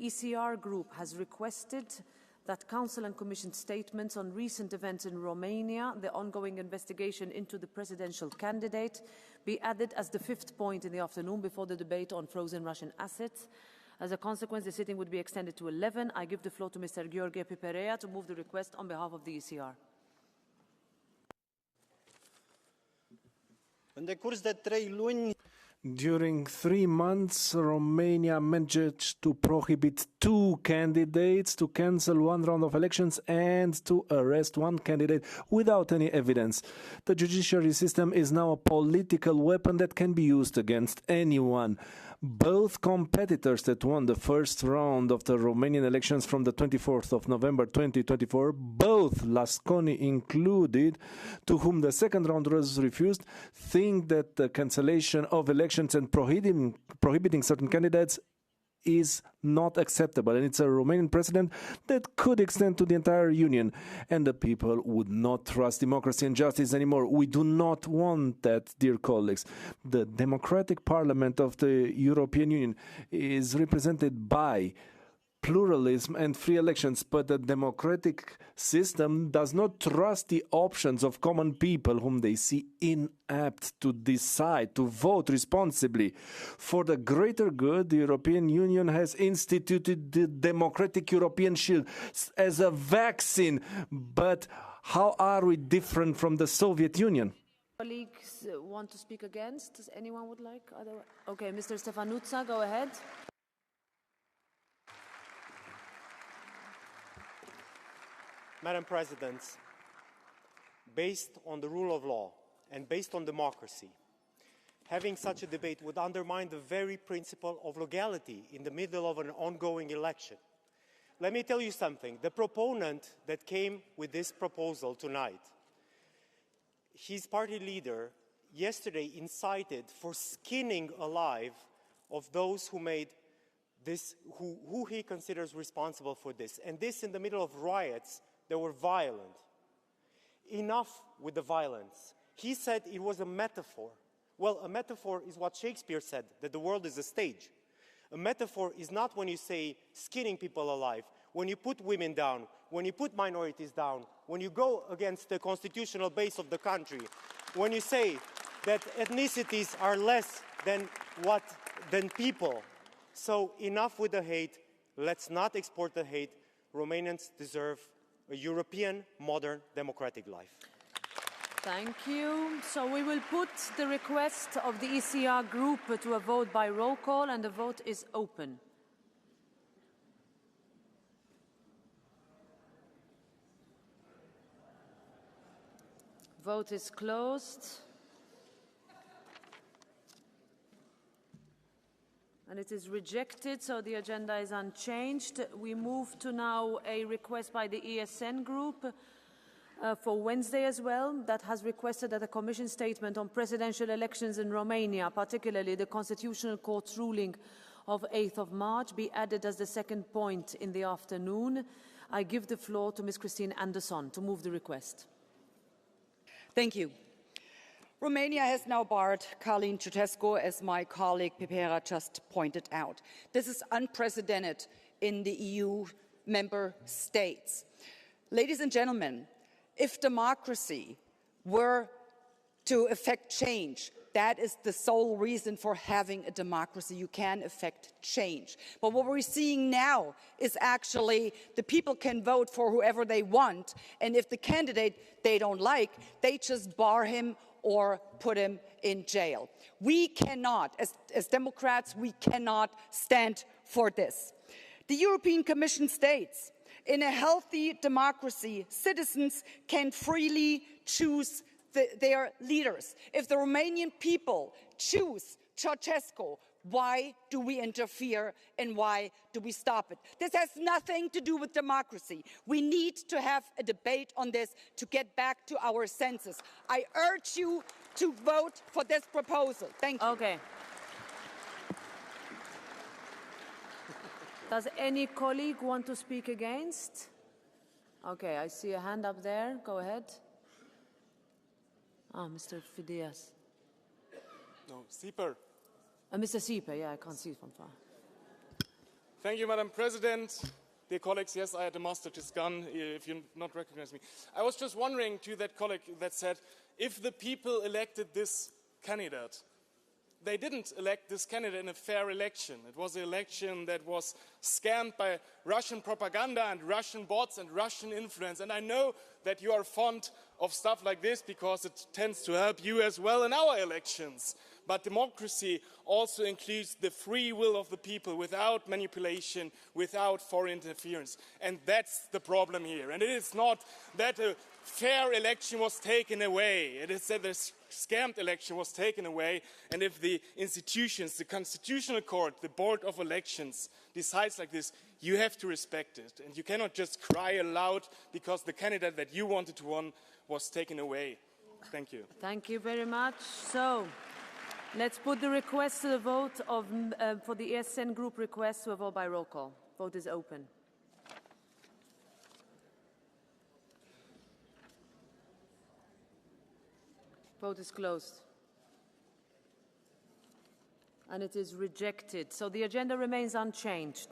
ECR group has requested that Council and Commission statements on recent events in Romania, the ongoing investigation into the presidential candidate, be added as the fifth point in the afternoon before the debate on frozen Russian assets. As a consequence, the sitting would be extended to 11. I give the floor to Mr. Gheorghe Piperea to move the request on behalf of the ECR. În decurs de 3 luni, during 3 months, Romania managed to prohibit 2 candidates, to cancel 1 round of elections, and to arrest 1 candidate without any evidence. The judiciary system is now a political weapon that can be used against anyone. Both competitors that won the first round of the Romanian elections from the 24th of November 2024, both Lasconi included, to whom the second round was refused, think that the cancellation of elections and prohibiting certain candidates is not acceptable, and it's a Romanian precedent that could extend to the entire Union, and the people would not trust democracy and justice anymore. We do not want that, dear colleagues. The democratic parliament of the European Union is represented by pluralism and free elections, but the democratic system does not trust the options of common people whom they see inapt to decide, to vote responsibly. For the greater good, the European Union has instituted the Democratic European Shield as a vaccine. But how are we different from the Soviet Union? Colleagues want to speak against? Does anyone would like? Okay, Mr. Ștefănuță, go ahead. Madam President, based on the rule of law and based on democracy, having such a debate would undermine the very principle of legality in the middle of an ongoing election. Let me tell you something. The proponent that came with this proposal tonight, his party leader yesterday incited for skinning alive of those who made this, who he considers responsible for this. And this in the middle of riots that were violent. Enough with the violence. He said it was a metaphor. Well, a metaphor is what Shakespeare said, that the world is a stage. A metaphor is not when you say skinning people alive, when you put women down, when you put minorities down, when you go against the constitutional base of the country, when you say that ethnicities are less than people. So enough with the hate. Let's not export the hate. Romanians deserve a European, modern, democratic life. Thank you. So we will put the request of the ECR group to a vote by roll call, and the vote is open. Vote is closed. And it is rejected, so the agenda is unchanged. We move to now a request by the ESN group for Wednesday as well, that has requested that a Commission statement on presidential elections in Romania, particularly the Constitutional Court's ruling of 8th of March, be added as the second point in the afternoon. I give the floor to Ms. Christine Anderson to move the request. Thank you. Romania has now barred Călin Ceausescu, as my colleague Piperea just pointed out. This is unprecedented in the EU member states. Ladies and gentlemen, if democracy were to effect change, that is the sole reason for having a democracy. You can effect change. But what we're seeing now is actually the people can vote for whoever they want, and if the candidate they don't like, they just bar him or put him in jail. We cannot, as Democrats, we cannot stand for this. The European Commission states, in a healthy democracy, citizens can freely choose their leaders. If the Romanian people choose Ceausescu, why do we interfere and why do we stop it? This has nothing to do with democracy. We need to have a debate on this to get back to our senses. I urge you to vote for this proposal. Thank you. Okay. Does any colleague want to speak against? Okay, I see a hand up there. Go ahead. Mr. Fidias. No, Sieper. Mr. Sieper, yeah, I can't see it from far. Thank you, Madam President. Dear colleagues, yes, I had a master to gun, if you not recognize me. I was just wondering to that colleague that said, if the people elected this candidate, they didn't elect this candidate in a fair election. It was an election that was scammed by Russian propaganda and Russian bots and Russian influence. And I know that you are fond of stuff like this because it tends to help you as well in our elections. But democracy also includes the free will of the people without manipulation, without foreign interference. And that's the problem here. And it is not that a fair election was taken away. It is that a scammed election was taken away. And if the institutions, the Constitutional Court, the Board of Elections decides like this, you have to respect it. And you cannot just cry aloud because the candidate that you wanted to win was taken away. Thank you. Thank you very much. So let's put the request to the vote of, for the ESN group request to a vote by roll call. Vote is open. Vote is closed. And it is rejected. So the agenda remains unchanged.